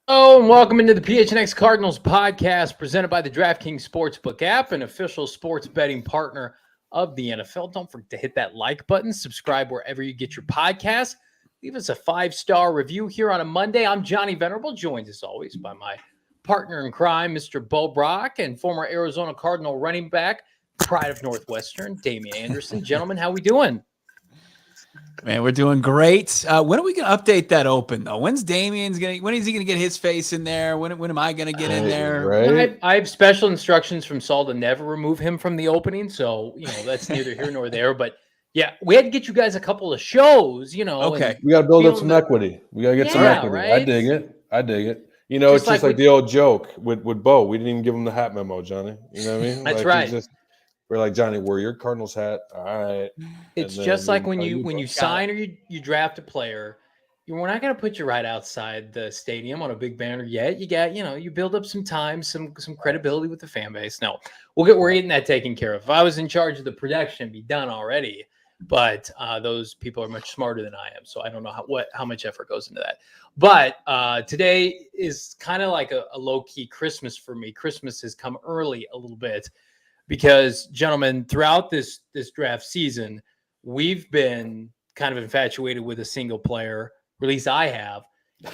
Oh, and welcome into the PHNX Cardinals podcast presented by the DraftKings Sportsbook app, an official sports betting partner of the NFL. Don't forget to hit that like button, subscribe wherever you get your podcasts. Leave us a 5-star review here on a Monday. I'm Johnny Venerable, joined as always by my partner in crime, Mr. Bo Brock, and former Arizona Cardinal running back, pride of Northwestern, Damien Anderson. Gentlemen, how we doing? Man, we're doing great. When are we going to update that open, though? When is he going to get his face in there? When am I going to get in there? Right. I have special instructions from Saul to never remove him from the opening. So, that's neither here nor there. But yeah, we had to get you guys a couple of shows, Okay. We got to build up some equity. We got to get some equity. Right? I dig it. It's just like the old joke with Bo. We didn't even give him the hat memo, Johnny. You know what I mean? That's right. We're like, Johnny, wear your Cardinals hat. All right. It's just like when you sign or you draft a player, we're not going to put you right outside the stadium on a big banner yet. You got, you build up some time, some credibility with the fan base. No, we're getting that taken care of. If I was in charge of the production, it'd be done already. But those people are much smarter than I am, so I don't know how much effort goes into that. But today is kind of like a low-key Christmas for me. Christmas has come early a little bit because, gentlemen, throughout this draft season, we've been kind of infatuated with a single player, or at least I have,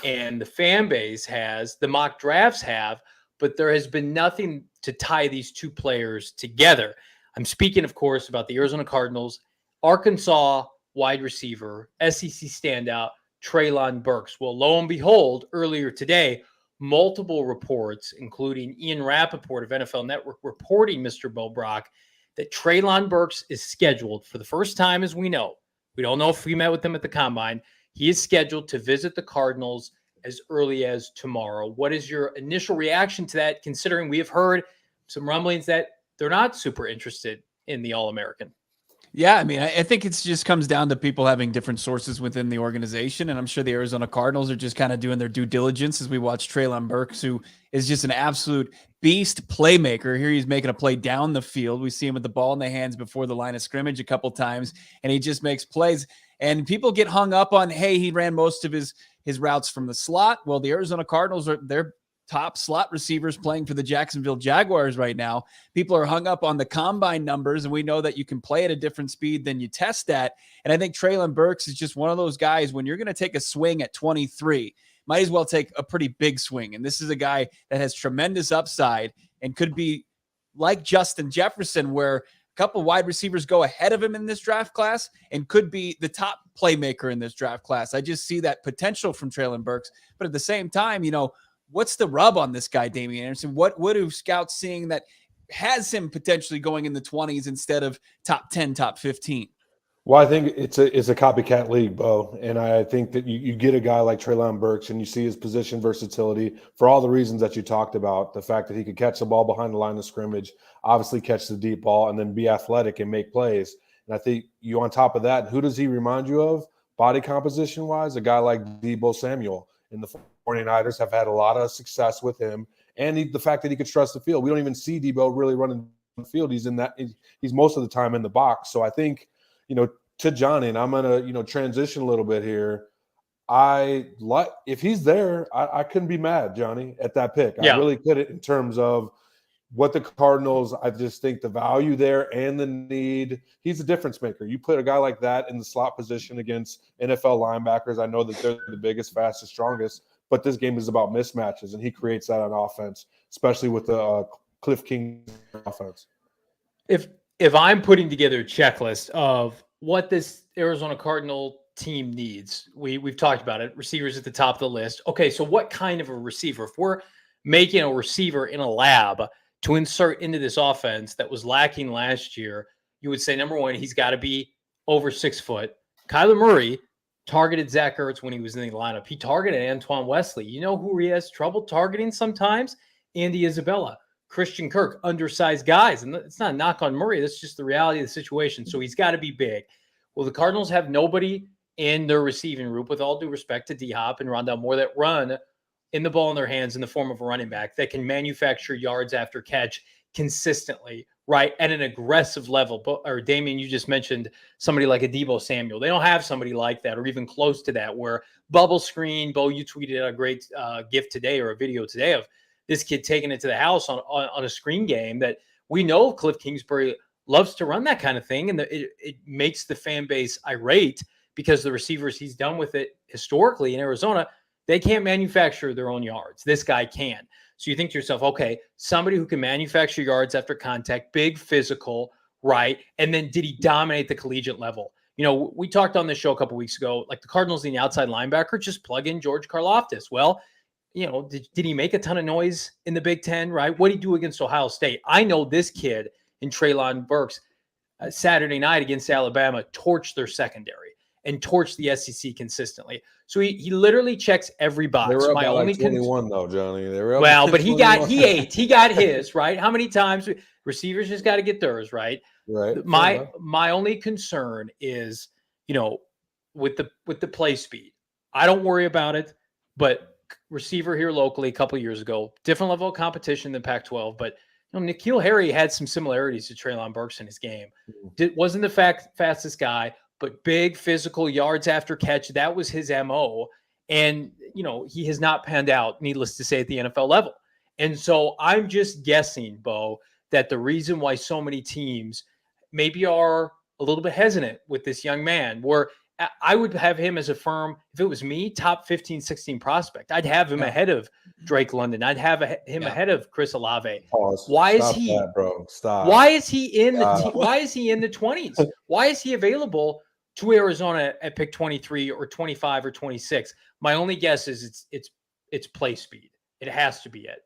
and the fan base has, the mock drafts have, but there has been nothing to tie these two players together. I'm speaking, of course, about the Arizona Cardinals, Arkansas wide receiver, SEC standout, Treylon Burks. Well, lo and behold, earlier today, multiple reports, including Ian Rappaport of NFL Network, reporting, Mr. Bo Brock, that Treylon Burks is scheduled for the first time, as we know. We don't know if we met with him at the Combine. He is scheduled to visit the Cardinals as early as tomorrow. What is your initial reaction to that, considering we have heard some rumblings that they're not super interested in the All-American? Yeah, I mean, I think it just comes down to people having different sources within the organization, and I'm sure the Arizona Cardinals are just kind of doing their due diligence as we watch Treylon Burks, who is just an absolute beast playmaker. Here he's making a play down the field. We see him with the ball in the hands before the line of scrimmage a couple times, and he just makes plays. And people get hung up on, hey, he ran most of his routes from the slot. Well, the Arizona Cardinals they're top slot receivers playing for the Jacksonville Jaguars right now. People are hung up on the combine numbers, and we know that you can play at a different speed than you test at. And I think Treylon Burks is just one of those guys, when you're going to take a swing at 23, might as well take a pretty big swing. And this is a guy that has tremendous upside and could be like Justin Jefferson, where a couple wide receivers go ahead of him in this draft class and could be the top playmaker in this draft class. I just see that potential from Treylon Burks. But at the same time, what's the rub on this guy, Damien Anderson? What are scouts seeing that has him potentially going in the 20s instead of top 10, top 15? Well, I think it's a copycat league, Bo. And I think that you get a guy like Treylon Burks and you see his position versatility for all the reasons that you talked about. The fact that he could catch the ball behind the line of scrimmage, obviously catch the deep ball, and then be athletic and make plays. And I think on top of that, who does he remind you of body composition-wise? A guy like Deebo Samuel. And the 49ers have had a lot of success with him. And the fact that he could stretch the field. We don't even see Deebo really running the field. He's most of the time in the box. So I think, to Johnny, and I'm going to, transition a little bit here. If he's there, I couldn't be mad, Johnny, at that pick. Yeah. I really couldn't, in terms of what the Cardinals, I just think the value there and the need. He's a difference maker. You put a guy like that in the slot position against NFL linebackers. I know that they're the biggest, fastest, strongest, but this game is about mismatches, and he creates that on offense, especially with the Kliff Kingsbury offense. If I'm putting together a checklist of what this Arizona Cardinal team needs, we've talked about it, receivers at the top of the list. Okay, so what kind of a receiver? If we're making a receiver in a lab to insert into this offense that was lacking last year, you would say, number one, he's got to be over 6 foot. Kyler Murray targeted Zach Ertz when he was in the lineup. He targeted Antoine Wesley. You know who he has trouble targeting sometimes? Andy Isabella. Christian Kirk, undersized guys. And it's not a knock on Murray. That's just the reality of the situation. So he's got to be big. Well, the Cardinals have nobody in their receiving group, with all due respect to D-Hop and Rondell Moore, that run in the ball in their hands in the form of a running back that can manufacture yards after catch consistently, right, at an aggressive level. Or Damien, you just mentioned somebody like a Deebo Samuel. They don't have somebody like that or even close to that, where bubble screen. Bo, you tweeted a great gift today or a video today of this kid taking it to the house on a screen game that we know Kliff Kingsbury loves to run that kind of thing. And it makes the fan base irate because the receivers he's done with it historically in Arizona, they can't manufacture their own yards. This guy can. So you think to yourself, okay, somebody who can manufacture yards after contact, big physical, right? And then did he dominate the collegiate level? You know, we talked on this show a couple weeks ago, like the Cardinals in the outside linebacker, just plug in George Karlaftis. Well, you know, did he make a ton of noise in the Big Ten, right? What did he do against Ohio State? I know this kid in Treylon Burks Saturday night against Alabama torched their secondary and torched the SEC consistently. So he literally checks every box. They were up by like 21 though, Johnny. They were up well, but he got his, right? How many times receivers just got to get theirs, right? Right. My only concern is, you know, with the play speed. I don't worry about it, but receiver here locally a couple of years ago, different level of competition than Pac-12, but you know, N'Keal Harry had some similarities to Treylon Burks in his game. Wasn't the fastest guy, but big physical yards after catch. That was his MO. And, you know, he has not panned out, needless to say, at the NFL level. And so I'm just guessing, Bo, that the reason why so many teams maybe are a little bit hesitant with this young man, where I would have him as a firm, if it was me, top 15, 16 prospect. I'd have him ahead of Drake London. I'd have him ahead of Chris Olave. Pause. Why Stop is he, that, bro? Stop. Why is he in the why is he in the 20s? Why is he available to Arizona at pick 23 or 25 or 26? My only guess is it's play speed. It has to be it.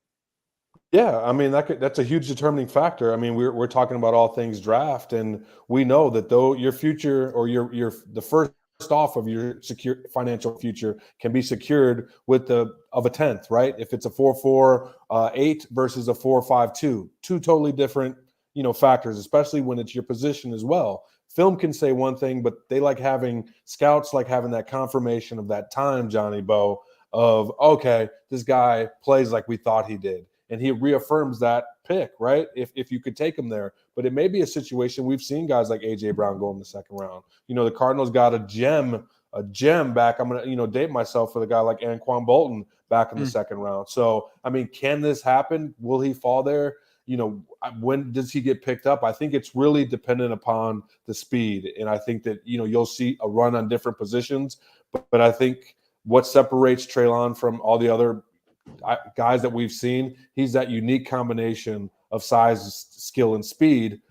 Yeah, I mean that's a huge determining factor. I mean, we're talking about all things draft, and we know that though your future or your the first off of your secure financial future can be secured with a 10th, right? If it's a 4.48 versus a 4.52, two totally different, you know, factors, especially when it's your position as well. Film can say one thing, but they like having scouts like having that confirmation of that time, Johnny Bo, of okay, this guy plays like we thought he did. And he reaffirms that pick, right? If you could take him there. But it may be a situation we've seen guys like A.J. Brown go in the second round. You know, the Cardinals got a gem back. I'm going to, you know, date myself for the guy like Anquan Bolton back in the second round. So, I mean, can this happen? Will he fall there? You know, when does he get picked up? I think it's really dependent upon the speed. And I think that, you know, you'll see a run on different positions. But I think what separates Treylon from all the other guys that we've seen, he's that unique combination of size, skill, and speed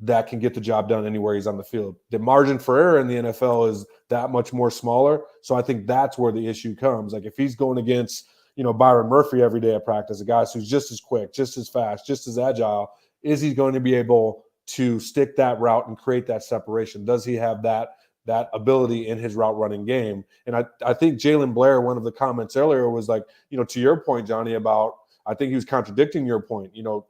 that can get the job done anywhere he's on the field. The margin for error in the NFL is that much more smaller. So I think that's where the issue comes. Like if he's going against, you know, Byron Murphy every day at practice, a guy who's just as quick, just as fast, just as agile, is he going to be able to stick that route and create that separation? Does he have that ability in his route running game? And I think Jalen Blair, one of the comments earlier was like, you know, to your point, Johnny, about, I think he was contradicting your point. You know,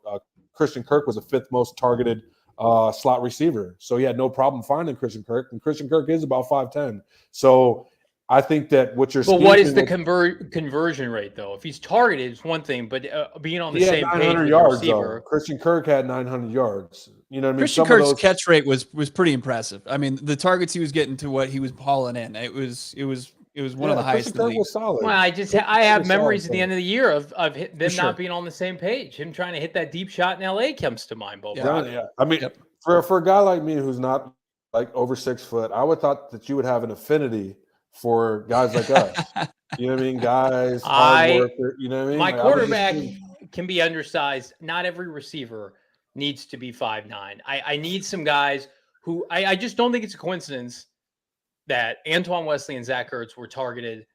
Christian Kirk was the 5th most targeted slot receiver. So he had no problem finding Christian Kirk, and Christian Kirk is about 5'10". So I think that what you're But what is the conversion rate, though? If he's targeted, it's one thing, but being on the same page with yards, the receiver. Though. Christian Kirk had 900 yards. You know what I mean? Christian Kirk's catch rate was pretty impressive. I mean, the targets he was getting to what he was hauling in, it was one of the highest in the league. Was solid. Well, I have memories at the end of the year of them not being on the same page. Him trying to hit that deep shot in LA comes to mind, both. Yeah. I mean, for a guy like me who's not like over 6 foot, I would thought that you would have an affinity for guys like us. You know what I mean? Guys, hard worker, you know what I mean? My quarterback can be undersized. Not every receiver needs to be 5'9". I need some guys who I just don't think it's a coincidence that Antoine Wesley and Zach Ertz were targeted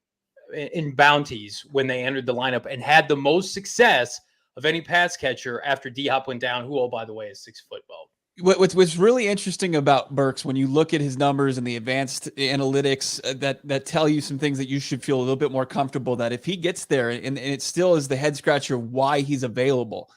in bounties when they entered the lineup and had the most success of any pass catcher after D-Hop went down, who, oh, by the way, is 6 foot, Bo. What's really interesting about Burks, when you look at his numbers and the advanced analytics that tell you some things that you should feel a little bit more comfortable that if he gets there, and it still is the head scratcher why he's available,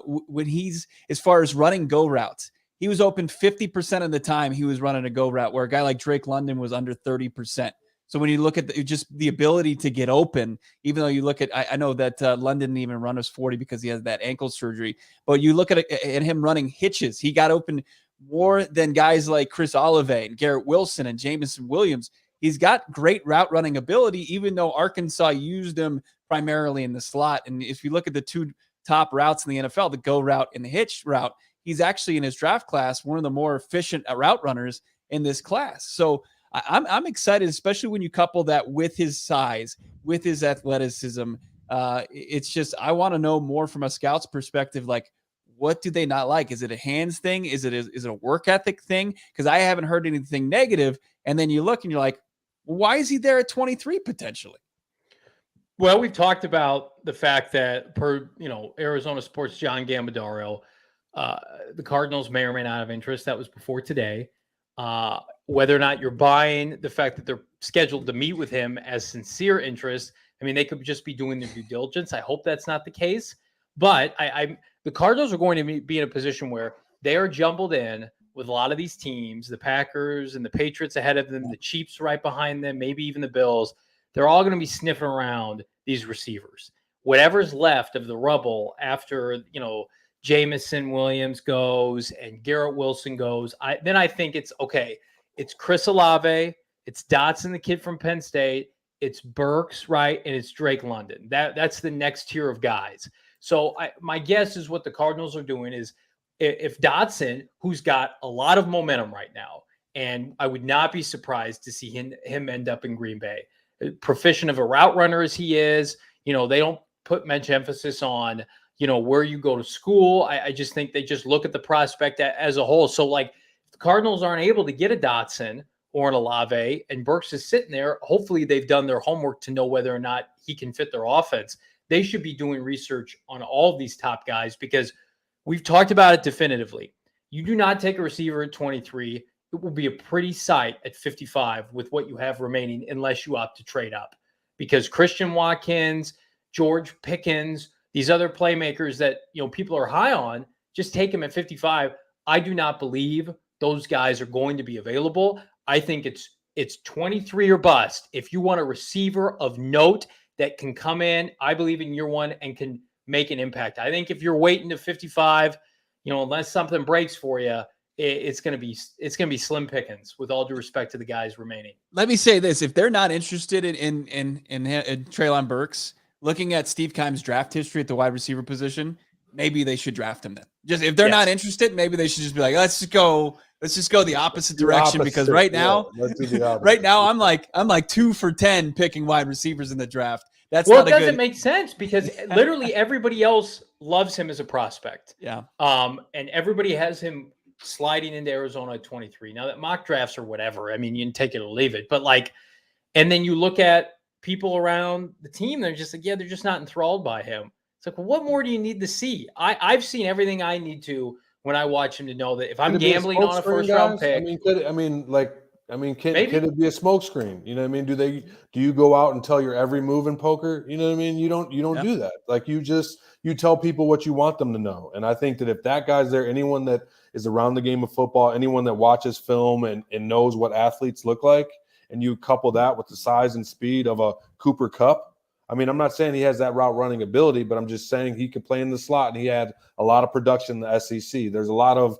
when he's, as far as running go routes, he was open 50% of the time he was running a go route, where a guy like Drake London was under 30%. So when you look at just the ability to get open, even though you look at, I know that London didn't even run his 40 because he has that ankle surgery, but you look at him running hitches. He got open more than guys like Chris Olave and Garrett Wilson and Jamison Williams. he's got great route running ability, even though Arkansas used him primarily in the slot. And if you look at the two top routes in the NFL, the go route and the hitch route, he's actually in his draft class one of the more efficient route runners in this class. So I'm excited, especially when you couple that with his size, with his athleticism. It's just, I want to know more from a scout's perspective. Like, what do they not like? Is it a hands thing? Is it a work ethic thing? Because I haven't heard anything negative. And then you look and you're like, well, why is he there at 23 potentially? Well, we've talked about the fact that per, Arizona Sports' John Gambadaro, the Cardinals may or may not have interest. That was before today. Whether or not you're buying the fact that they're scheduled to meet with him as sincere interest, I mean, they could just be doing their due diligence. I hope that's not the case. But the Cardinals are going to be in a position where they are jumbled in with a lot of these teams, the Packers and the Patriots ahead of them, the Chiefs right behind them, maybe even the Bills. They're all going to be sniffing around these receivers. Whatever's left of the rubble after, Jamison Williams goes and Garrett Wilson goes, then I think it's okay. It's Chris Olave, it's Dotson, the kid from Penn State, it's Burks, right, and it's Drake London. That's the next tier of guys. So my guess is what the Cardinals are doing is if Dotson, who's got a lot of momentum right now, and I would not be surprised to see him end up in Green Bay, proficient of a route runner as he is, they don't put much emphasis on where you go to school. I just think they just look at the prospect as a whole. So like if the Cardinals aren't able to get a Dotson or an Olave and Burks is sitting there, hopefully they've done their homework to know whether or not he can fit their offense. They should be doing research on all of these top guys because we've talked about it definitively. You do not take a receiver at 23. It will be a pretty sight at 55 with what you have remaining unless you opt to trade up because Christian Watkins, George Pickens, these other playmakers that people are high on, just take them at 55. I do not believe those guys are going to be available. I think it's 23 or bust. If you want a receiver of note that can come in, I believe in year one and can make an impact. I think if you're waiting to 55, unless something breaks for you, it's going to be slim pickings with all due respect to the guys remaining. Let me say this. If they're not interested in Treylon Burks, looking at Steve Keim's draft history at the wide receiver position, maybe they should draft him then. Just if they're not interested, maybe they should just be like, let's just go the opposite direction because right now I'm like 2 for 10 picking wide receivers in the draft. It doesn't make sense because literally everybody else loves him as a prospect. Yeah. And everybody has him sliding into Arizona at 23. Now that mock drafts or whatever, I mean, you can take it or leave it, but and then you look at people around the team, they're just like, they're just not enthralled by him. It's like, well, what more do you need to see? I've seen everything I need to when I watch him to know that if I'm gambling on a first round pick, can it be a smoke screen? You know what I mean? Do you go out and tell your every move in poker? You know what I mean? You don't do that. Like you tell people what you want them to know. And I think that if that guy's there, anyone that is around the game of football, anyone that watches film and knows what athletes look like, and you couple that with the size and speed of a Cooper Kupp. I mean, I'm not saying he has that route running ability, but I'm just saying he could play in the slot, and he had a lot of production in the SEC. There's a lot of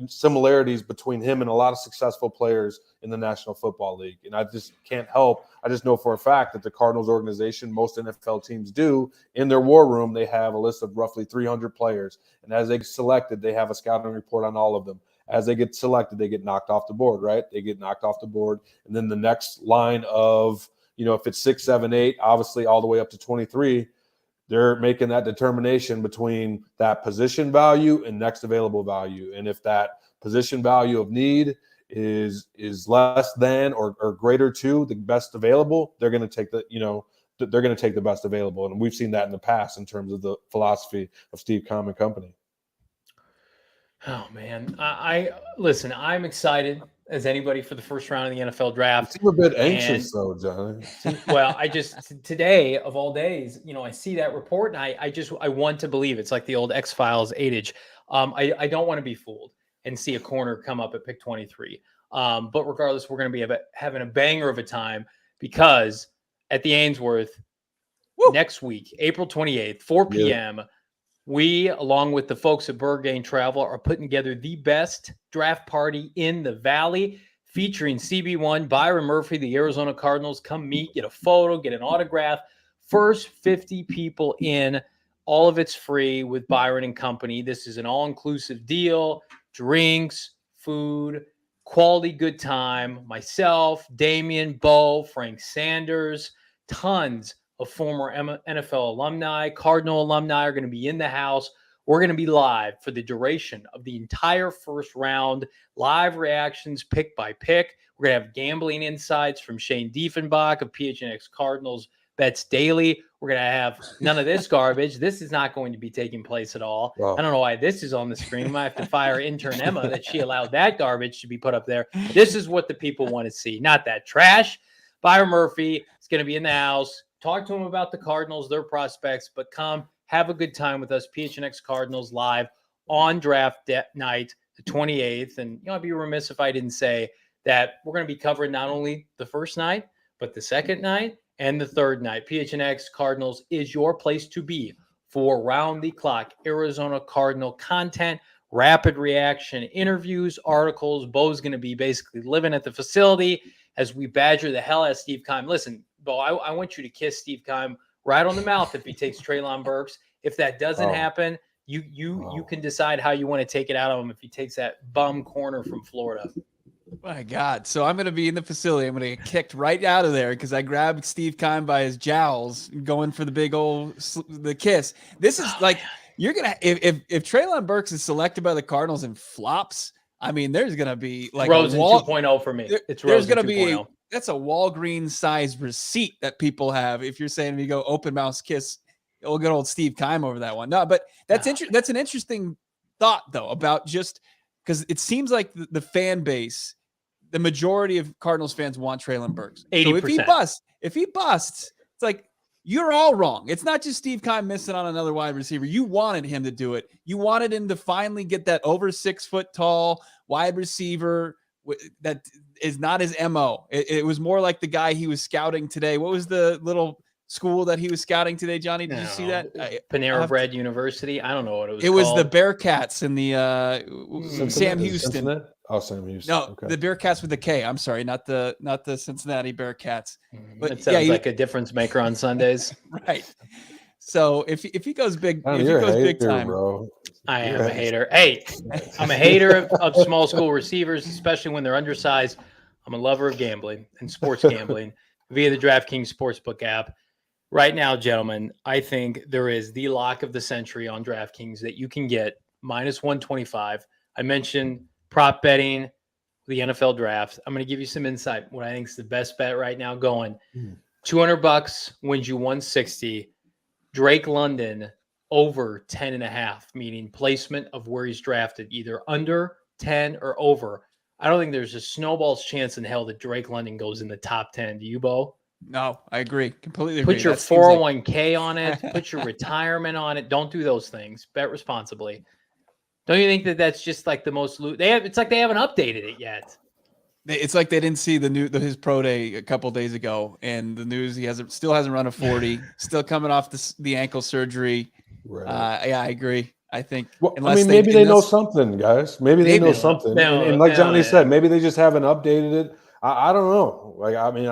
similarities between him and a lot of successful players in the National Football League. And I just can't help. I just know for a fact that the Cardinals organization, most NFL teams do, in their war room, they have a list of roughly 300 players. And as they get selected, they have a scouting report on all of them. As they get selected, they get knocked off the board, right? They get knocked off the board. And then the next line of, if it's 6, 7, 8, obviously all the way up to 23, they're making that determination between that position value and next available value. And if that position value of need is less than or greater to the best available, they're going to take they're going to take the best available. And we've seen that in the past in terms of the philosophy of Steve Keim and company. Oh man, listen. I'm excited as anybody for the first round of the NFL draft. You seem a bit anxious though, Johnny. Well, today of all days, I see that report and I want to believe it's like the old X-Files adage. I don't want to be fooled and see a corner come up at pick 23. But regardless, we're going to be having a banger of a time because at the Ainsworth next week, April 28th, 4 p.m. We, along with the folks at Burgain Travel, are putting together the best draft party in the Valley. featuring CB1, Byron Murphy, the Arizona Cardinals. Come meet, get a photo, get an autograph. First 50 people in. All of it's free with Byron and company. This is an all-inclusive deal. Drinks, food, quality good time. Myself, Damien, Bo, Frank Sanders, tons of former NFL alumni, Cardinal alumni are going to be in the house. We're going to be live for the duration of the entire first round, live reactions pick by pick. We're going to have gambling insights from Shane Diefenbach of PHNX Cardinals Bets Daily. We're going to have none of this garbage. This is not going to be taking place at all. Wow. I don't know why this is on the screen. I might have to fire intern Emma that she allowed that garbage to be put up there. This is what the people want to see, not that trash. Byron Murphy is going to be in the house. Talk to him about the Cardinals, their prospects, but come have a good time with us. PHNX Cardinals live on draft night, the 28th. And I'd be remiss if I didn't say that we're going to be covering not only the first night, but the second night and the third night. PHNX Cardinals is your place to be for round-the-clock Arizona Cardinal content, rapid reaction, interviews, articles. Bo's going to be basically living at the facility as we badger the hell out of Steve Keim. Listen, Bo, I want you to kiss Steve Keim right on the mouth if he takes Treylon Burks. If that doesn't happen, you can decide how you want to take it out of him if he takes that bum corner from Florida. My God. So I'm going to be in the facility. I'm going to get kicked right out of there because I grabbed Steve Keim by his jowls going for the big old the kiss. This is you're going to if Treylon Burks is selected by the Cardinals and flops, I mean, there's going to be like Rosen 2.0 for me. It's there's going to be that's a Walgreens size receipt that people have. If you're saying you go open mouth kiss, good old Steve Keim over that one. No, but that's that's an interesting thought though about just because it seems like the fan base, the majority of Cardinals fans want Treylon Burks. 80%. So if he busts, it's like you're all wrong. It's not just Steve Keim missing on another wide receiver. You wanted him to do it. You wanted him to finally get that over 6 foot tall wide receiver that is not his MO. It was more like the guy he was scouting today. What was the little school that he was scouting today, Johnny? Did you see that? Panera Bread University. I don't know what it was. It was the Bearcats in the Sam Houston. Cincinnati? Oh, Sam Houston. No, okay. The Bearcats with the K. I'm sorry, not the Cincinnati Bearcats. But it sounds like a difference maker on Sundays, right? So if he goes big, if he goes big time, bro. I am a hater. Hey, I'm a hater of small school receivers, especially when they're undersized. I'm a lover of gambling and sports gambling via the DraftKings Sportsbook app. Right now, gentlemen, I think there is the lock of the century on DraftKings that you can get minus 125. I mentioned prop betting, the NFL draft. I'm going to give you some insight. What I think is the best bet right now going. $200 wins you 160. Drake London over 10.5, meaning placement of where he's drafted, either under 10 or over. I don't think there's a snowball's chance in hell that Drake London goes in the top 10. Do you, Bo? No, I agree. Completely agree. Put your 401k on it. Put your retirement on it. Don't do those things. Bet responsibly. Don't you think that that's just like the most loot? It's like they haven't updated it yet. It's like they didn't see his pro day a couple days ago, and the news he still hasn't run a 40, still coming off the ankle surgery. Right. Yeah, I agree. I think. Well, I mean, maybe they know something, guys. Maybe they know something. And like Johnny said, maybe they just haven't updated it. I don't know. Like, I mean,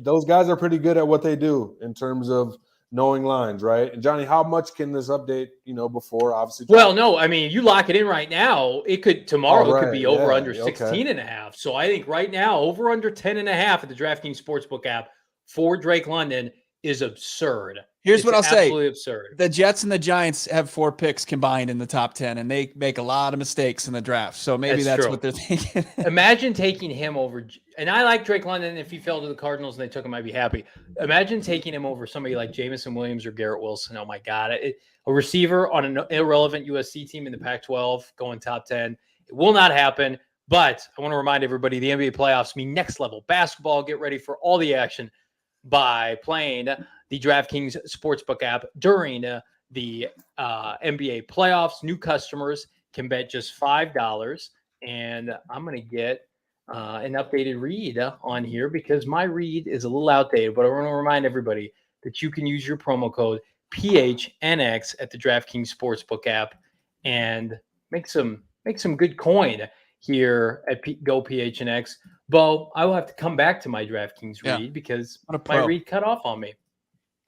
those guys are pretty good at what they do in terms of knowing lines, right? And Johnny, how much can this update, before obviously? Well, no, I mean, you lock it in right now. It could tomorrow could be over under 16.5. So I think right now over under 10.5 at the DraftKings Sportsbook app for Drake London is absurd. Here's what I'll say. Absolutely absurd. The Jets and the Giants have 4 picks combined in the top 10, and they make a lot of mistakes in the draft. So maybe that's what they're thinking. Imagine taking him over. And I like Drake London. If he fell to the Cardinals and they took him, I'd be happy. Imagine taking him over somebody like Jamison Williams or Garrett Wilson. Oh, my God. A receiver on an irrelevant USC team in the Pac-12 going top 10. It will not happen. But I want to remind everybody the NBA playoffs mean next level basketball. Get ready for all the action by playing the DraftKings Sportsbook app during the NBA playoffs. New customers can bet just $5. And I'm going to get an updated read on here because my read is a little outdated. But I want to remind everybody that you can use your promo code PHNX at the DraftKings Sportsbook app and make some good coin here at Go PHNX. Bo, I will have to come back to my DraftKings read because my read cut off on me.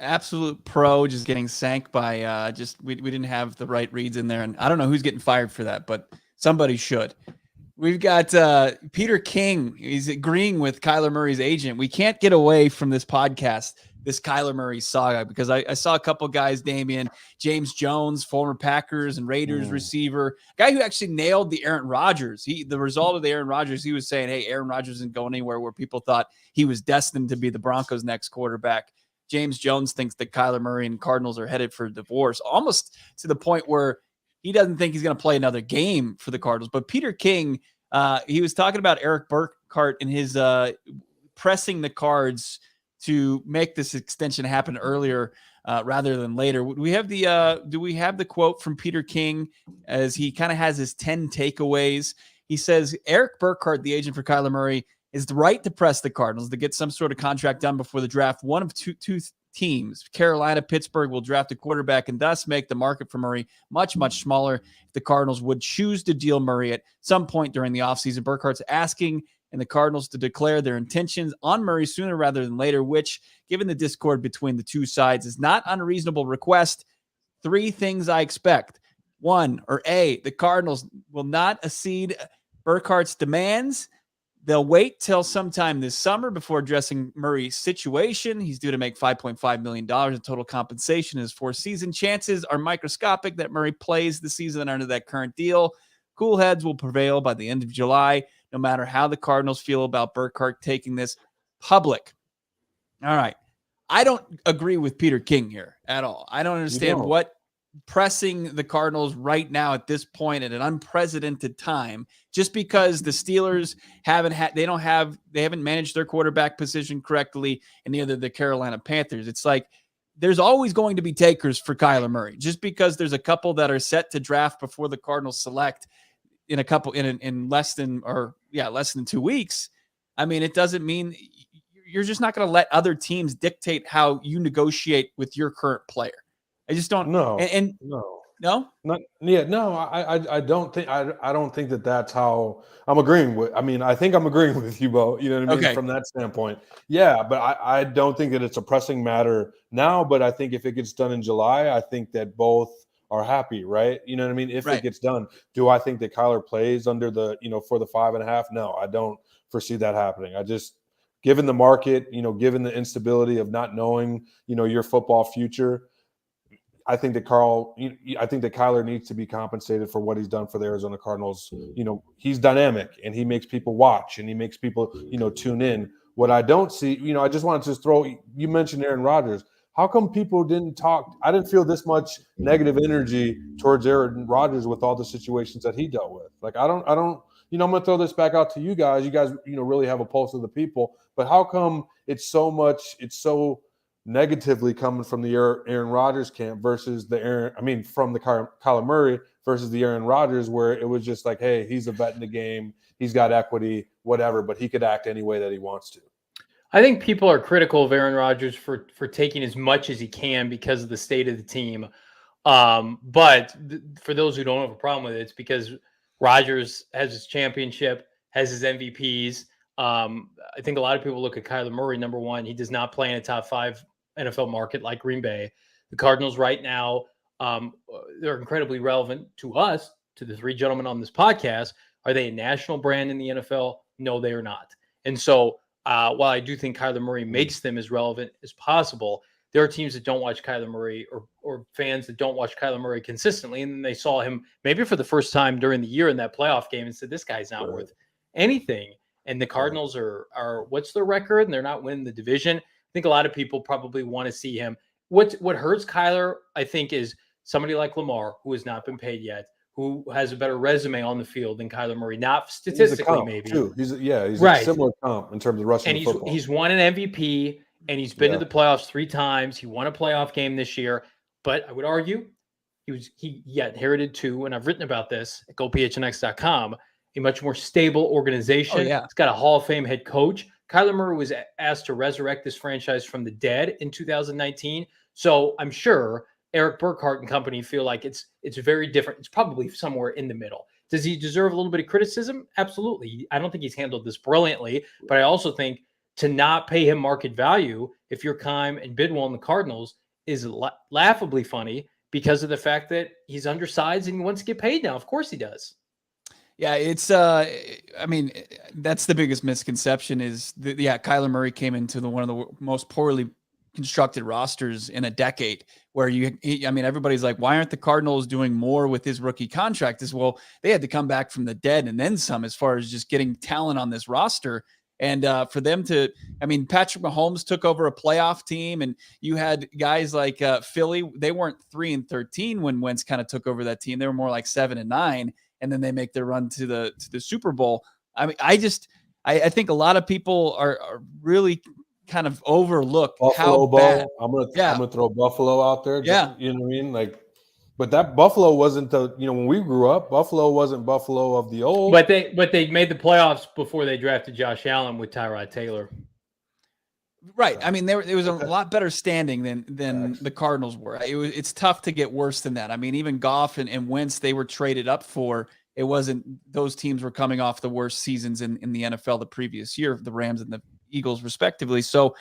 Absolute pro, just getting sank by we didn't have the right reads in there, and I don't know who's getting fired for that, but somebody should. We've got Peter King. He's agreeing with Kyler Murray's agent. We can't get away from this podcast, this Kyler Murray saga, because I saw a couple guys, Damien, James Jones, former Packers and Raiders receiver, guy who actually nailed the Aaron Rodgers. The result of the Aaron Rodgers, he was saying, hey, Aaron Rodgers isn't going anywhere, where people thought he was destined to be the Broncos' next quarterback. James Jones thinks that Kyler Murray and Cardinals are headed for divorce, almost to the point where he doesn't think he's going to play another game for the Cardinals. But Peter King, he was talking about Eric Burkhart and his pressing the Cards to make this extension happen earlier rather than later. Do we have the quote from Peter King as he kind of has his 10 takeaways? He says, Eric Burkhart, the agent for Kyler Murray, is the right to press the Cardinals to get some sort of contract done before the draft. One of two teams, Carolina, Pittsburgh, will draft a quarterback and thus make the market for Murray much, much smaller if the Cardinals would choose to deal Murray at some point during the offseason. Burkhart's asking and the Cardinals to declare their intentions on Murray sooner rather than later, which, given the discord between the two sides, is not an unreasonable request. 3 things I expect. 1, or A, the Cardinals will not accede Burkhart's demands. They'll wait till sometime this summer before addressing Murray's situation. He's due to make $5.5 million in total compensation. His 4-season chances are microscopic that Murray plays the season under that current deal. Cool heads will prevail by the end of July, no matter how the Cardinals feel about Burkhart taking this public. All right. I don't agree with Peter King here at all. I don't understand what pressing the Cardinals right now at this point at an unprecedented time, just because the Steelers they haven't managed their quarterback position correctly, and neither the Carolina Panthers. It's like there's always going to be takers for Kyler Murray. Just because there's a couple that are set to draft before the Cardinals select in less than 2 weeks. I mean, it doesn't mean you're just not going to let other teams dictate how you negotiate with your current player. I just don't know. No. I don't think that's how I'm agreeing with. I mean, I think I'm agreeing with you, Bo. You know what I mean? Okay. From that standpoint. Yeah, but I don't think that it's a pressing matter now. But I think if it gets done in July, I think that both are happy, right? You know what I mean? If it gets done, do I think that Kyler plays under the, for the 5.5? No, I don't foresee that happening. I just, given the market, given the instability of not knowing, your football future, I think that Kyler needs to be compensated for what he's done for the Arizona Cardinals. He's dynamic and he makes people watch and he makes people, tune in. What I don't see, I just wanted to you mentioned Aaron Rodgers. How come people didn't talk? I didn't feel this much negative energy towards Aaron Rodgers with all the situations that he dealt with. Like, I don't, I'm going to throw this back out to you guys. You guys, really have a pulse of the people, but how come it's so negatively coming from the Aaron Rodgers camp versus from the Kyler Murray versus the Aaron Rodgers, where it was just like, hey, he's a vet in the game. He's got equity, whatever, but he could act any way that he wants to. I think people are critical of Aaron Rodgers for taking as much as he can because of the state of the team. But for those who don't have a problem with it, it's because Rodgers has his championship, has his MVPs. I think a lot of people look at Kyler Murray, number one. He does not play in a top 5 NFL market like Green Bay. The Cardinals right now, they're incredibly relevant to us, to the 3 gentlemen on this podcast. Are they a national brand in the NFL? No, they are not. And so while I do think Kyler Murray makes them as relevant as possible, there are teams that don't watch Kyler Murray or fans that don't watch Kyler Murray consistently. And then they saw him maybe for the first time during the year in that playoff game and said, this guy's not worth anything. And the Cardinals are what's their record? And they're not winning the division. I think a lot of people probably want to see him. What hurts Kyler, I think, is somebody like Lamar, who has not been paid yet, who has a better resume on the field than Kyler Murray. Not statistically, maybe. Too. He's a similar comp in terms of rushing and football. He's won an MVP, and he's been to the playoffs 3 times. He won a playoff game this year. But I would argue he inherited too, and I've written about this at GoPHNX.com, a much more stable organization. It's got a Hall of Fame head coach. Kyler Murray was asked to resurrect this franchise from the dead in 2019. So I'm sure Eric Burkhart and company feel like it's very different. It's probably somewhere in the middle. Does he deserve a little bit of criticism? Absolutely. I don't think he's handled this brilliantly, but I also think to not pay him market value if you're Keim and Bidwell and the Cardinals is laughably funny because of the fact that he's undersized and he wants to get paid now. Of course he does. Yeah, it's I mean, that's the biggest misconception is Kyler Murray came into one of the most poorly constructed rosters in a decade where everybody's like, why aren't the Cardinals doing more with his rookie contract? Well, they had to come back from the dead and then some as far as just getting talent on this roster. And for them to, Patrick Mahomes took over a playoff team, and you had guys like Philly. They weren't 3-13 when Wentz kind of took over that team. They were more like 7-9, and then they make their run to the Super Bowl. I think a lot of people are really kind of overlook Buffalo how bad. I'm gonna throw Buffalo out there. You know what I mean? Like, but that Buffalo wasn't when we grew up, Buffalo wasn't Buffalo of the old. But they made the playoffs before they drafted Josh Allen with Tyrod Taylor. Right. I mean, it was a lot better standing than the Cardinals were. It's tough to get worse than that. I mean, even Goff and Wentz, they were traded up for. It wasn't, those teams were coming off the worst seasons in the NFL the previous year, the Rams and the Eagles respectively. So,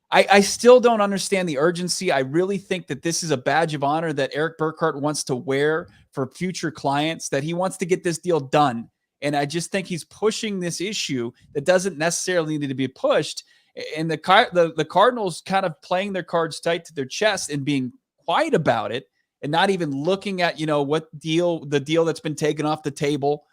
I still don't understand the urgency. I really think that this is a badge of honor that Eric Burkhart wants to wear for future clients, that he wants to get this deal done. And I just think he's pushing this issue that doesn't necessarily need to be pushed. And the Cardinals kind of playing their cards tight to their chest and being quiet about it and not even looking at, the deal that's been taken off the table.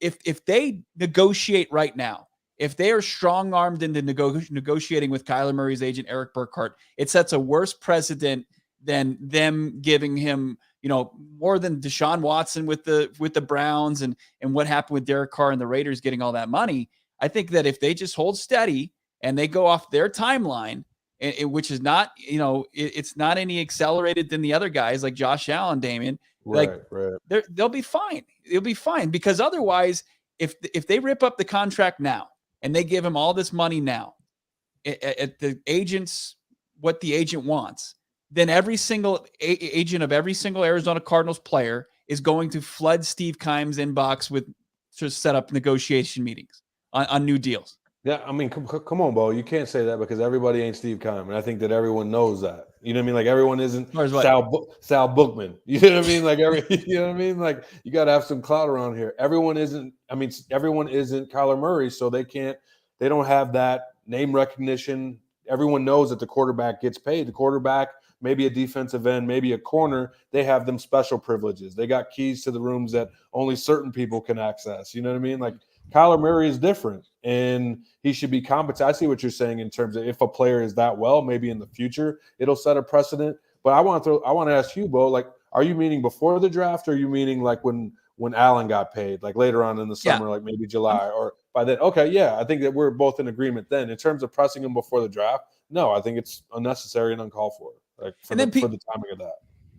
If they negotiate right now, if they are strong-armed into negotiating with Kyler Murray's agent, Eric Burkhart, it sets a worse precedent than them giving him, more than Deshaun Watson with the Browns and what happened with Derek Carr and the Raiders getting all that money. I think that if they just hold steady and they go off their timeline, which is not, it's not any accelerated than the other guys like Josh Allen, Damien, they'll be fine. It'll be fine, because otherwise, if they rip up the contract now and they give him all this money now at the agents, what the agent wants, then every single agent of every single Arizona Cardinals player is going to flood Steve Keim's inbox to set up negotiation meetings on new deals. Yeah, I mean, come on, Bo. You can't say that because everybody ain't Steve Keim, and I think that everyone knows that. You know what I mean? Like, everyone isn't Sal Bookman. You know what I mean? Like, you know what I mean? Like, you got to have some clout around here. Everyone isn't Kyler Murray, so they don't have that name recognition. Everyone knows that the quarterback gets paid. The quarterback, maybe a defensive end, maybe a corner, they have them special privileges. They got keys to the rooms that only certain people can access. You know what I mean? Like, Kyler Murray is different, and he should be compensated. I see what you're saying in terms of if a player is that well, maybe in the future it'll set a precedent. But I want to ask you, Bo, like, are you meaning before the draft, or are you meaning like when Allen got paid, like later on in the summer, like maybe July, or by then? Okay, yeah, I think that we're both in agreement then. In terms of pressing him before the draft, no, I think it's unnecessary and uncalled for. Like for the timing of that.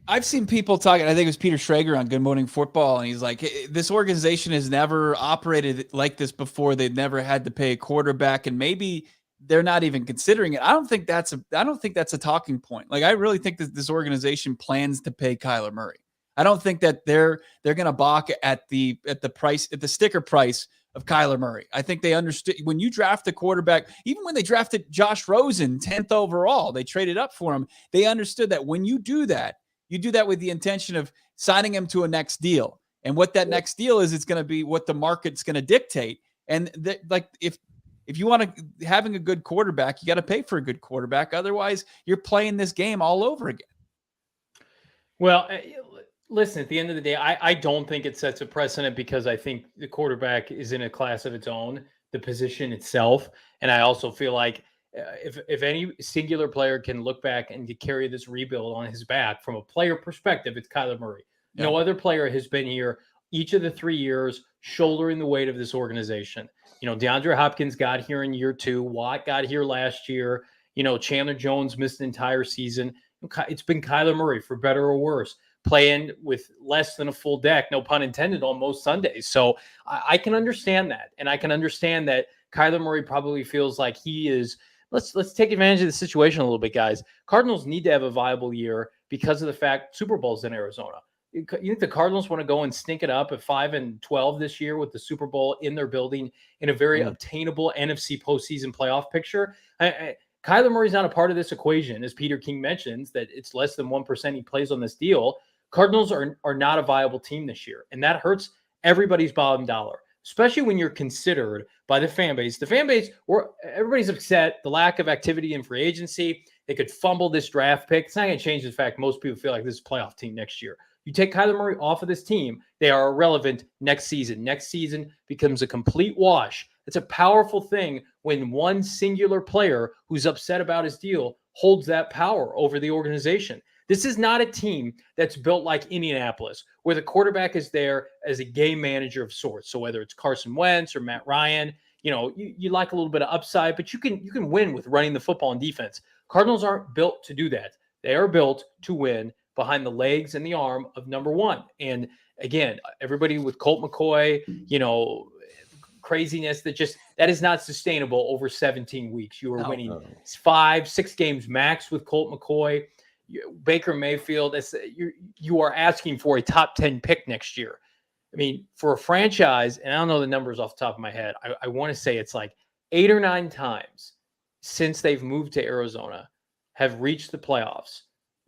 I've seen people talking, I think it was Peter Schrager on Good Morning Football, and he's like, this organization has never operated like this before. They've never had to pay a quarterback, and maybe they're not even considering it. I don't think that's a talking point. Like, I really think that this organization plans to pay Kyler Murray. I don't think that they're going to balk at the price, at the sticker price of Kyler Murray. I think they understood when you draft a quarterback, even when they drafted Josh Rosen 10th overall, they traded up for him. They understood that when you do that with the intention of signing him to a next deal. And what that next deal is, it's going to be what the market's going to dictate. And if you want to having a good quarterback, you got to pay for a good quarterback. Otherwise, you're playing this game all over again. Well, listen, at the end of the day, I don't think it sets a precedent, because I think the quarterback is in a class of its own, the position itself. And I also feel like if any singular player can look back and carry this rebuild on his back from a player perspective, it's Kyler Murray. Yeah. No other player has been here each of the 3 years shouldering the weight of this organization. DeAndre Hopkins got here in year 2. Watt got here last year. Chandler Jones missed an entire season. It's been Kyler Murray, for better or worse, playing with less than a full deck, no pun intended, on most Sundays. So I can understand that. And I can understand that Kyler Murray probably feels like he is – Let's take advantage of the situation a little bit, guys. Cardinals need to have a viable year because of the fact Super Bowl's in Arizona. You think the Cardinals want to go and stink it up at 5-12 this year with the Super Bowl in their building in a very obtainable NFC postseason playoff picture? Kyler Murray's not a part of this equation, as Peter King mentions, that it's less than 1% he plays on this deal. Cardinals are not a viable team this year, and that hurts everybody's bottom dollar, especially when you're considered by the fan base. The fan base, everybody's upset, the lack of activity in free agency. They could fumble this draft pick. It's not going to change the fact most people feel like this is a playoff team next year. You take Kyler Murray off of this team, they are irrelevant next season. Next season becomes a complete wash. It's a powerful thing when one singular player who's upset about his deal holds that power over the organization. This is not a team that's built like Indianapolis, where the quarterback is there as a game manager of sorts. So whether it's Carson Wentz or Matt Ryan, you like a little bit of upside, but you can win with running the football and defense. Cardinals aren't built to do that. They are built to win behind the legs and the arm of number one. And again, everybody with Colt McCoy, craziness that is not sustainable over 17 weeks. You are winning 5-6 games max with Colt McCoy. Baker Mayfield, you are asking for a top 10 pick next year. I mean, for a franchise, and I don't know the numbers off the top of my head, I want to say it's like 8 or 9 times since they've moved to Arizona have reached the playoffs.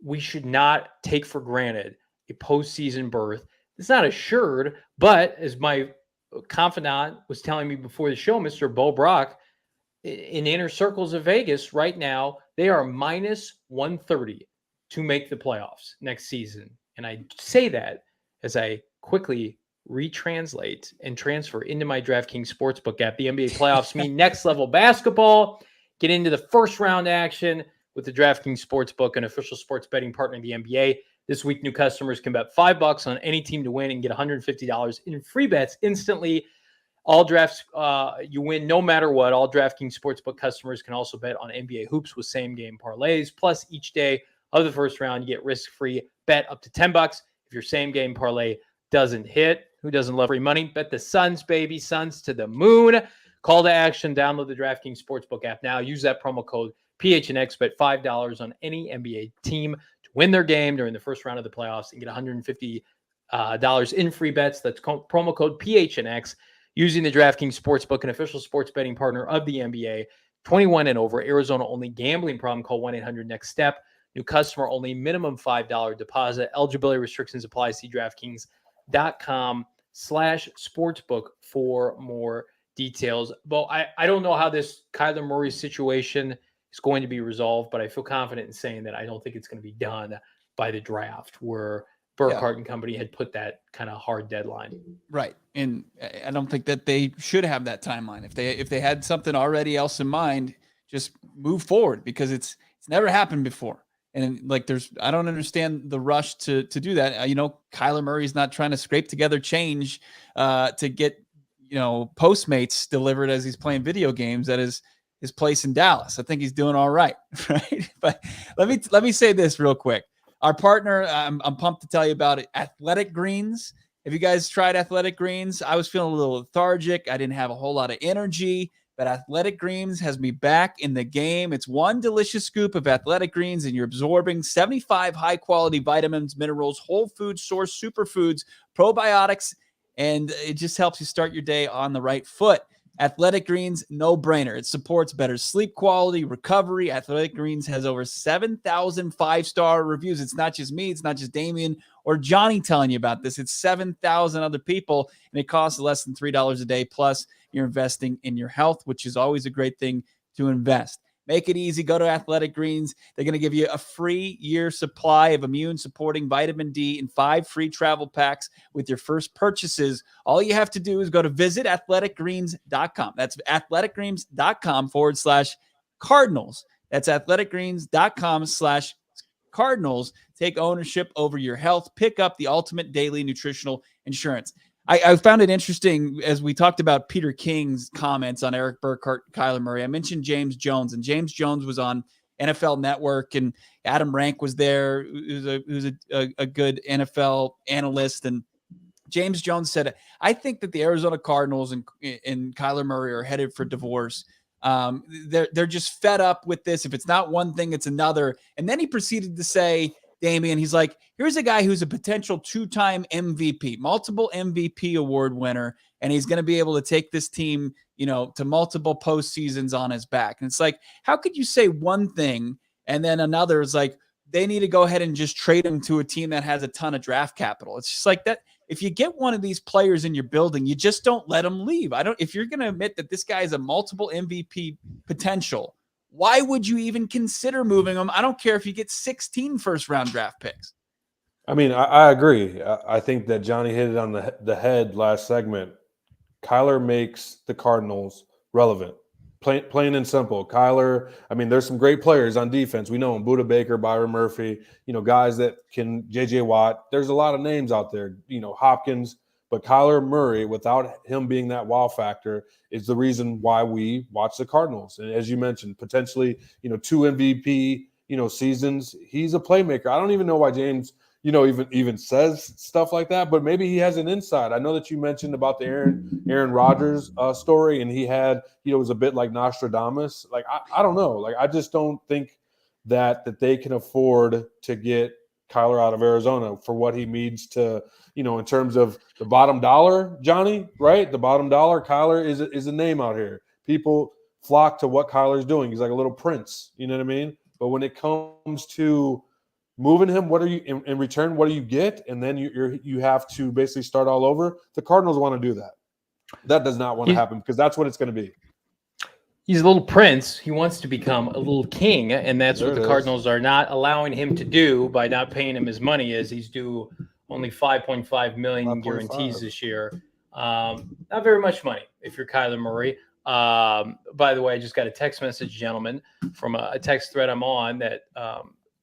We should not take for granted a postseason berth. It's not assured, but as my confidant was telling me before the show, Mr. Bo Brock, in inner circles of Vegas right now, they are minus 130 to make the playoffs next season. And I say that as I quickly retranslate and transfer into my DraftKings Sportsbook app. The NBA playoffs mean next level basketball. Get into the first round action with the DraftKings Sportsbook, an official sports betting partner of the NBA. This week, new customers can bet $5 on any team to win and get $150 in free bets instantly. All drafts, you win no matter what. All DraftKings Sportsbook customers can also bet on NBA hoops with same-game parlays. Plus, each day of the first round, you get risk-free bet up to $10. If your same-game parlay doesn't hit, who doesn't love free money? Bet the Suns, baby. Suns to the moon. Call to action. Download the DraftKings Sportsbook app now. Use that promo code PHNX. Bet $5 on any NBA team to win their game during the first round of the playoffs and get $150 in free bets. That's promo code PHNX. Using the DraftKings Sportsbook, an official sports betting partner of the NBA. 21 and over. Arizona only. Gambling problem? Call 1-800-NEXT-STEP. New customer only. Minimum $5 deposit. Eligibility restrictions apply. See DraftKings.com/sportsbook for more details. But I don't know how this Kyler Murray situation is going to be resolved, but I feel confident in saying that I don't think it's going to be done by the draft, where Burkhardt and company had put that kind of hard deadline. Right. And I don't think that they should have that timeline. If they had something already else in mind, just move forward, because it's never happened before. And like, I don't understand the rush to do that. Kyler Murray's not trying to scrape together change to get, Postmates delivered as he's playing video games at his place in Dallas. I think he's doing all right. Right. But let me say this real quick. Our partner, I'm pumped to tell you about it, Athletic Greens. Have you guys tried Athletic Greens? I was feeling a little lethargic. I didn't have a whole lot of energy, but Athletic Greens has me back in the game. It's one delicious scoop of Athletic Greens, and you're absorbing 75 high-quality vitamins, minerals, whole food source superfoods, probiotics, and it just helps you start your day on the right foot. Athletic Greens, no brainer. It supports better sleep quality, recovery. Athletic Greens has over 7,000 5-star reviews. It's not just me. It's not just Damien or Johnny telling you about this. It's 7,000 other people, and it costs less than $3 a day. Plus, you're investing in your health, which is always a great thing to invest. Make it easy. Go to Athletic Greens. They're going to give you a free year supply of immune-supporting vitamin D and 5 free travel packs with your first purchases. All you have to do is go to visit athleticgreens.com. That's athleticgreens.com/Cardinals. That's athleticgreens.com/Cardinals. Take ownership over your health. Pick up the ultimate daily nutritional insurance. I found it interesting as we talked about Peter King's comments on Eric Burkhardt, Kyler Murray. I mentioned James Jones, and James Jones was on NFL Network, and Adam Rank was there, who's a good NFL analyst. And James Jones said, I think that the Arizona Cardinals and Kyler Murray are headed for divorce. They're just fed up with this. If it's not one thing, it's another. And then he proceeded to say Damien, he's like, here's a guy who's a potential 2-time MVP, multiple MVP award winner, and he's going to be able to take this team, to multiple postseasons on his back. And it's like, how could you say one thing and then another is like, they need to go ahead and just trade him to a team that has a ton of draft capital? It's just like that. If you get one of these players in your building, you just don't let them leave. If you're going to admit that this guy is a multiple MVP potential, why would you even consider moving him? I don't care if you get 16 first-round draft picks. I mean, I agree. I think that Johnny hit it on the head last segment. Kyler makes the Cardinals relevant. Plain and simple. Kyler, I mean, there's some great players on defense. We know him, Budda Baker, Byron Murphy, guys that can, J.J. Watt. There's a lot of names out there, Hopkins. But Kyler Murray, without him being that wow factor, is the reason why we watch the Cardinals. And as you mentioned, potentially, 2 MVP, seasons. He's a playmaker. I don't even know why James, even says stuff like that, but maybe he has an insight. I know that you mentioned about the Aaron Rodgers story, and he had, it was a bit like Nostradamus. Like, I don't know. Like, I just don't think that they can afford to get Kyler out of Arizona for what he means to, in terms of the bottom dollar, Johnny, right? The bottom dollar, Kyler is a name out here. People flock to what Kyler's doing. He's like a little prince, you know what I mean? But when it comes to moving him, what are you in return? What do you get? And then you have to basically start all over. The Cardinals want to do that. That does not want to happen because that's what it's going to be. He's a little prince. He wants to become a little king, and that's what the Cardinals are not allowing him to do by not paying him his money. As he's due only $5.5 million in guarantees this year. Not very much money if you're Kyler Murray. By the way, I just got a text message, gentlemen, from a text thread I'm on that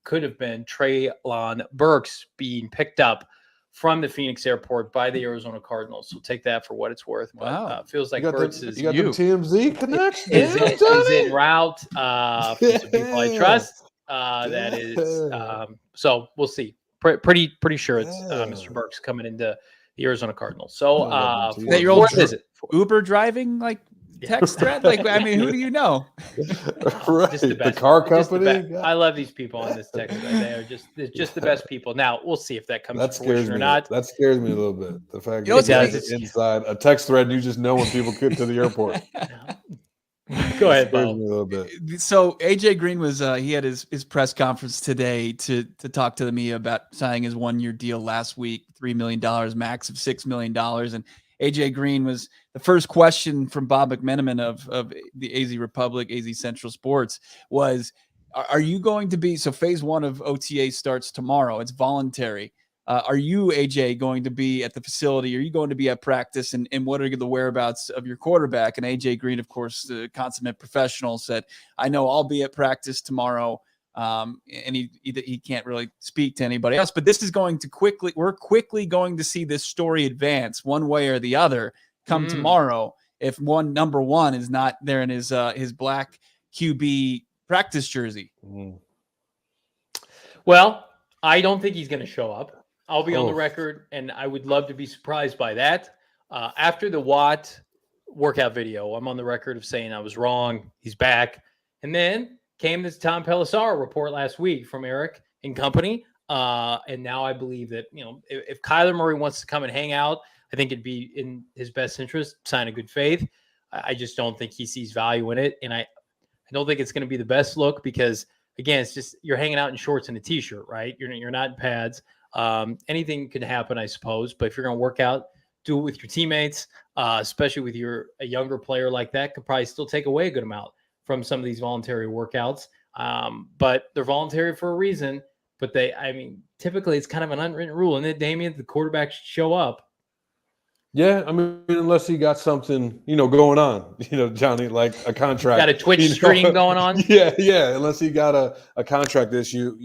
could have been Treylon Burks being picked up from the Phoenix airport by the Arizona Cardinals. So take that for what it's worth. Wow. Feels like Burks is you got the TMZ connection. Is en route from some people I trust. That is so we'll see. Pretty sure it's Mr. Burks coming into the Arizona Cardinals. So that your old Uber driving text thread? I mean, who do you know? Right. Just the best. The car company. I love these people on this text thread. They are just the best people. Now we'll see if that comes to fruition or not. That scares me a little bit. The fact that it's inside a text thread, you just know when people get to the airport. Go ahead, Bo. A little bit. So AJ Green was he had his press conference today to talk to the media about signing his 1-year deal last week, $3 million, max of $6 million. And AJ Green was the first question from Bob McMenamin of the AZ Republic, AZ Central Sports was, are you going to be, so phase 1 of OTA starts tomorrow. It's voluntary. Are you, AJ, going to be at the facility? Are you going to be at practice? And what are the whereabouts of your quarterback? And AJ Green, of course, the consummate professional, said, I know I'll be at practice tomorrow. And he can't really speak to anybody else. But this is going to we're quickly going to see this story advance one way or the other come tomorrow if number one is not there in his black QB practice jersey. Well, I don't think he's going to show up. I'll be on the record, and I would love to be surprised by that. After the Watt workout video, I'm on the record of saying I was wrong. He's back. And then came this Tom Pelissero report last week from Eric and company. And now I believe that, if Kyler Murray wants to come and hang out, I think it'd be in his best interest, sign a good faith. I just don't think he sees value in it. And I don't think it's going to be the best look because, again, it's just you're hanging out in shorts and a T-shirt, right? You're not in pads. Anything could happen, I suppose. But if you're going to work out, do it with your teammates, especially with a younger player like that, could probably still take away a good amount from some of these voluntary workouts. But they're voluntary for a reason. But typically it's kind of an unwritten rule. And then, Damien, the quarterback should show up. Yeah, unless he got something, going on, Johnny, like a contract. Got a Twitch stream going on? Yeah, unless he got a contract issue,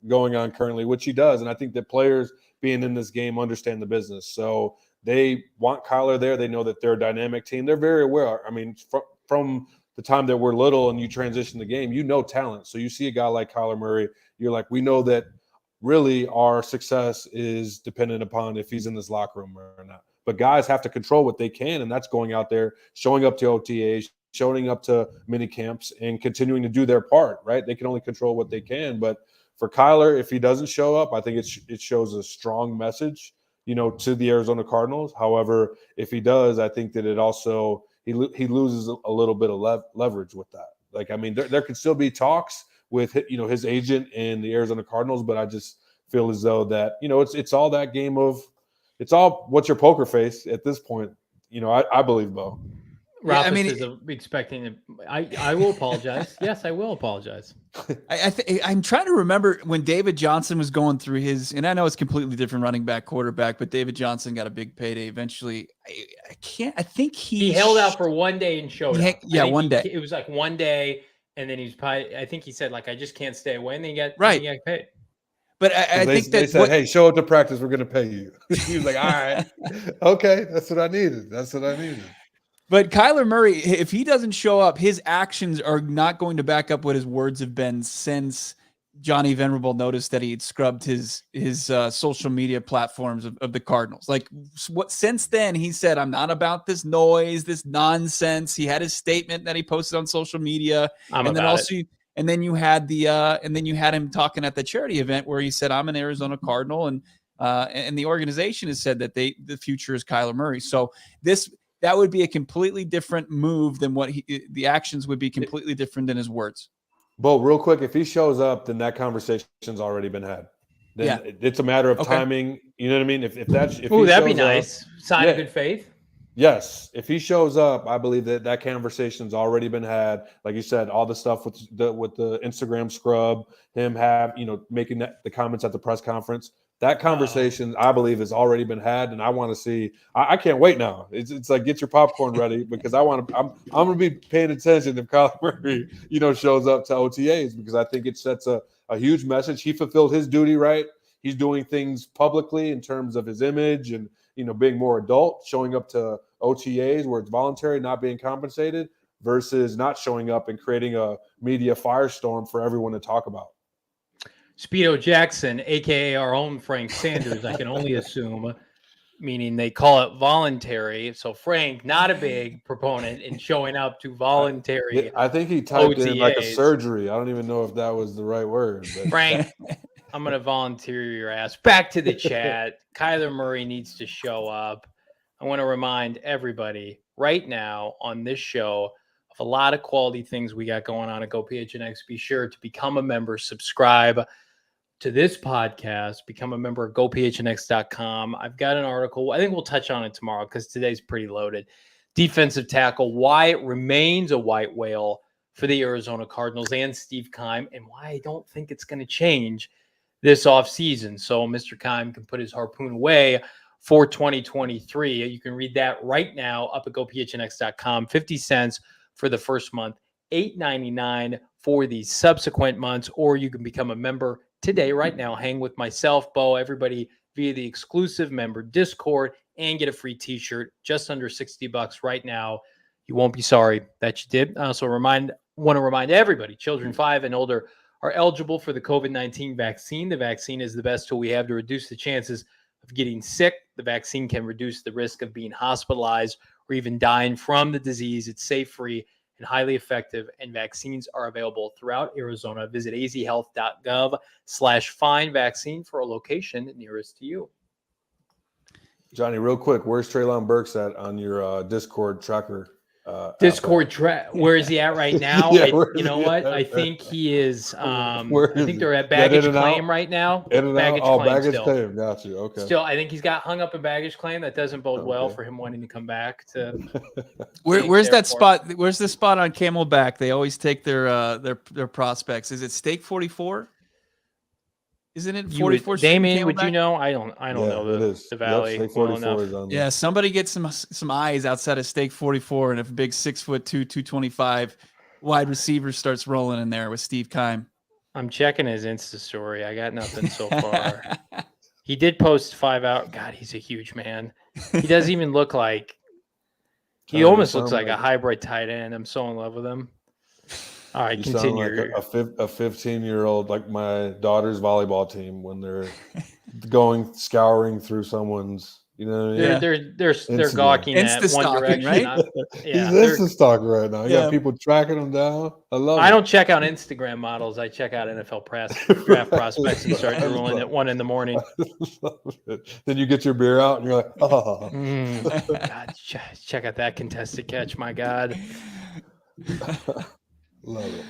going on currently, which he does. And I think that players being in this game understand the business. So they want Kyler there. They know that they're a dynamic team. They're very aware. From the time that we're little and you transition the game, talent. So you see a guy like Kyler Murray, you're like, we know that really our success is dependent upon if he's in this locker room or not. But guys have to control what they can, and that's going out there, showing up to OTAs, showing up to mini camps, and continuing to do their part, right? They can only control what they can. But For Kyler, if he doesn't show up, I think it shows a strong message, to the Arizona Cardinals. However, if he does, I think that it also he loses a little bit of leverage with that. Like, I mean, there could still be talks with his agent and the Arizona Cardinals, but I just feel as though that it's all that game of it's all what's your poker face at this point. I believe, Bo. Rafa says expecting it. I will apologize. Yes, I will apologize. I'm trying to remember when David Johnson was going through his, and I know it's completely different running back, quarterback, but David Johnson got a big payday eventually. I think he held out for one day and showed up. Yeah, one day. It was like one day, and then I think he said, like, I just can't stay away, and then he got paid. But I think they said, hey, show up to practice. We're going to pay you. He was like, all right, okay, that's what I needed. But Kyler Murray, if he doesn't show up, his actions are not going to back up what his words have been since Johnny Venerable noticed that he had scrubbed his social media platforms of the Cardinals. Like, since then he said, I'm not about this noise, this nonsense. He had his statement that he posted on social media, and then you had him talking at the charity event where he said, I'm an Arizona Cardinal, and the organization has said that the future is Kyler Murray. So that would be a completely different move than the actions would be completely different than his words. Bo, real quick, if he shows up, then that conversation's already been had. Then it's a matter of timing. You know what I mean? That'd be nice. Sign of good faith. Yes, if he shows up, I believe that conversation's already been had. Like you said, all the stuff with the Instagram scrub, him making the comments at the press conference. That conversation, I believe, has already been had, and I want to see. I can't wait now. It's like, get your popcorn ready, because I'm going to be paying attention if Kyler Murray shows up to OTAs, because I think it sets a huge message. He fulfilled his duty, right? He's doing things publicly in terms of his image and being more adult, showing up to OTAs where it's voluntary, not being compensated, versus not showing up and creating a media firestorm for everyone to talk about. Speedo Jackson, a.k.a. our own Frank Sanders, I can only assume, meaning they call it voluntary. So Frank, not a big proponent in showing up to voluntary I think he typed OTAs. in like a surgery. I don't even know if that was the right word. But. Frank, I'm going to volunteer your ass. Back to the chat. Kyler Murray needs to show up. I want to remind everybody right now on this show of a lot of quality things we got going on at GoPHNX. Be sure to become a member, subscribe to this podcast, become a member of GoPHNX.com. I've got an article. I think we'll touch on it tomorrow because today's pretty loaded. Defensive tackle, why it remains a white whale for the Arizona Cardinals and Steve Keim, and why I don't think it's going to change this offseason. So Mr. Keim can put his harpoon away for 2023. You can read that right now up at GoPHNX.com. 50 cents for the first month, $8.99 for the subsequent months, or you can become a member today, right now. Hang with myself, Bo, everybody via the exclusive member Discord, and get a free t-shirt just under $60 right now. You won't be sorry that you did. I also want to remind everybody, children 5 and older are eligible for the COVID-19 vaccine. The vaccine is the best tool we have to reduce the chances of getting sick. The vaccine can reduce the risk of being hospitalized or even dying from the disease. It's safe, free, and highly effective, and vaccines are available throughout Arizona. Visit azhealth.gov/find vaccine for a location nearest to you. Johnny, real quick, where's Treylon Burks at on your Discord tracker? Where is he at right now? You know what? I think he is. I think they're at baggage claim right now. Baggage claim. Got you. Okay. Still, I think he's got hung up in baggage claim. That doesn't bode well for him wanting to come back to. Where's that spot? Where's the spot on Camelback? They always take their prospects. Is it Stake 44? Isn't it 44? Damien, would you know? I don't know the valley. Yep, 44 is on there. Yeah, somebody get some eyes outside of Stake 44, and if a big 6'2", 225 wide receiver starts rolling in there with Steve Keim. I'm checking his Insta story. I got nothing so far. He did post 5 out. God, he's a huge man. He doesn't even look like. He almost looks like a hybrid tight end. I'm so in love with him. All right, continue. Sound like a 15-year-old, like my daughter's volleyball team when they're scouring through someone's You know what I mean? They're gawking at one direction, right? He's Insta stalking right now. You got people tracking him down. I love it. I don't check out Instagram models. I check out NFL draft prospects and start drooling at 1 a.m. Then you get your beer out and you're like, oh. God, check out that contested catch. My God. Love it.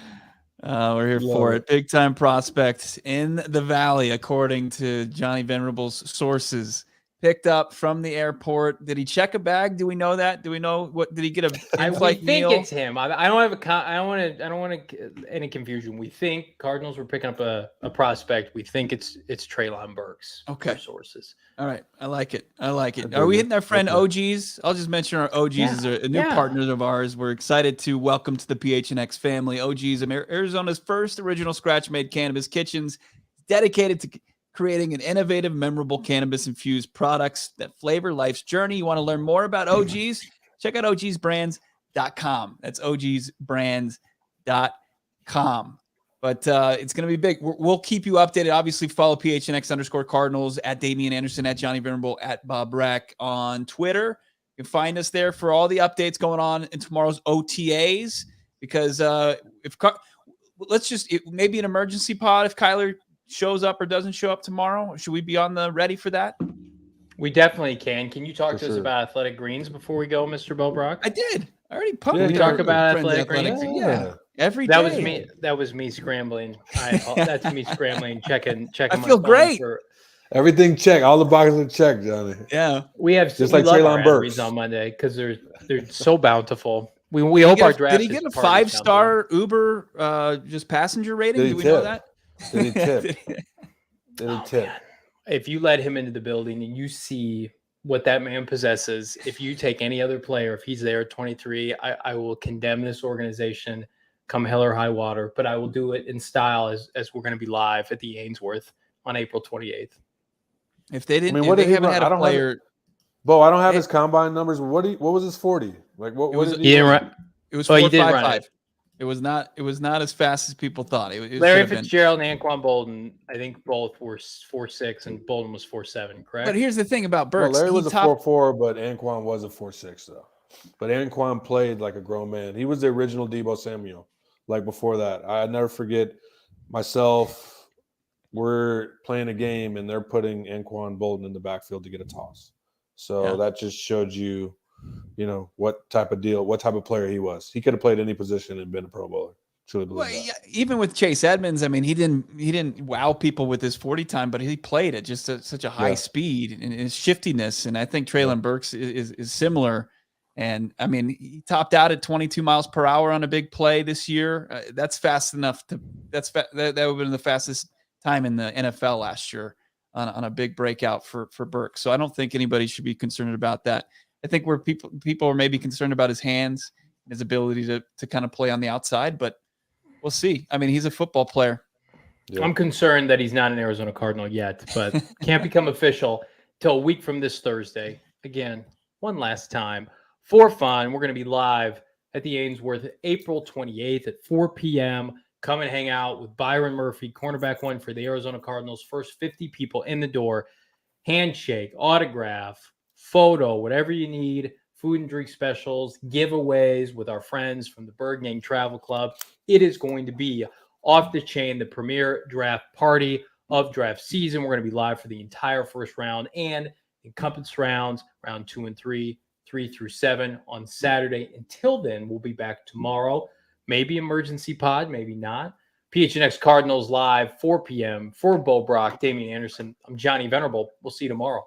We're here for it. Big time prospect in the Valley, according to Johnny Venerable's sources. Picked up from the airport. Did he check a bag? Do we know that? Do we know what? Did he get a in-flight meal? We think it's him. I don't want any confusion. We think Cardinals were picking up a prospect. We think it's Treylon Burks. Okay. Sources. All right. I like it. Are we hitting our friend OGs? I'll just mention our OGs as a new partner of ours. We're excited to welcome to the PHNX family. OGs, Arizona's first original scratch-made cannabis kitchens, dedicated to creating an innovative, memorable cannabis-infused products that flavor life's journey. You want to learn more about OGs? Check out ogsbrands.com. That's ogsbrands.com. But it's going to be big. We'll keep you updated. Obviously, follow PHNX_Cardinals at Damien Anderson, at Johnny Venerable, at Bob Brack on Twitter. You can find us there for all the updates going on in tomorrow's OTAs. Because maybe an emergency pod if Kyler shows up or doesn't show up tomorrow. Should we be on the ready for that? We definitely can. Can you talk to us about Athletic Greens before we go, Mr. Bobrock? I did. I already published. We talk about Athletic Greens. Yeah. Every day. That was me scrambling. That's me scrambling, checking. I feel great. Everything checked. All the boxes are checked, Johnny. Yeah. We have just like Treylon Burks on Monday because they're so bountiful. We hope our draft. Did he get a 5-star Uber just passenger rating? Do we know that? Did he tip? Man. If you let him into the building and you see what that man possesses, if you take any other player, if he's there at 23, I will condemn this organization come hell or high water, but I will do it in style as we're going to be live at the Ainsworth on April 28th. If they didn't, they haven't had a player. Bo, I don't have his combine numbers. What was his 40? Like what did he run? It was 4.55. It was not as fast as people thought. It Larry Fitzgerald and Anquan Bolden, I think both were 4.6 and Bolden was 4.7, correct? But here's the thing about Burks. Larry was a 4.4, but Anquan was a 4.6 though. But Anquan played like a grown man. He was the original Deebo Samuel. Like before that, I never forget myself. We're playing a game and they're putting Anquan Bolden in the backfield to get a toss. So that just showed you what type of player he was. He could have played any position and been a Pro Bowler. Truly believe that. Even with Chase Edmonds, I mean, he didn't wow people with his 40 time, but he played at just such a high speed and his shiftiness. And I think Treylon Burks is similar. And I mean, he topped out at 22 miles per hour on a big play this year. That's fast enough that would have been the fastest time in the NFL last year on a big breakout for Burks. So I don't think anybody should be concerned about that. I think where people are maybe concerned about his hands, his ability to kind of play on the outside, but we'll see. I mean, he's a football player. Yeah. I'm concerned that he's not an Arizona Cardinal yet, but can't become official till a week from this Thursday. Again, one last time for fun. We're going to be live at the Ainsworth April 28th at 4 p.m. Come and hang out with Byron Murphy, cornerback one for the Arizona Cardinals. First 50 people in the door. Handshake, autograph, photo, whatever you need, food and drink specials, giveaways with our friends from the Bird Gang Travel Club. It is going to be off the chain, the premier draft party of draft season. We're going to be live for the entire first round and encompass rounds, round 2 and 3, 3 through 7 on Saturday. Until then, we'll be back tomorrow. Maybe emergency pod, maybe not. PHNX Cardinals live, 4 p.m. For Bo Brock, Damien Anderson. I'm Johnny Venerable. We'll see you tomorrow.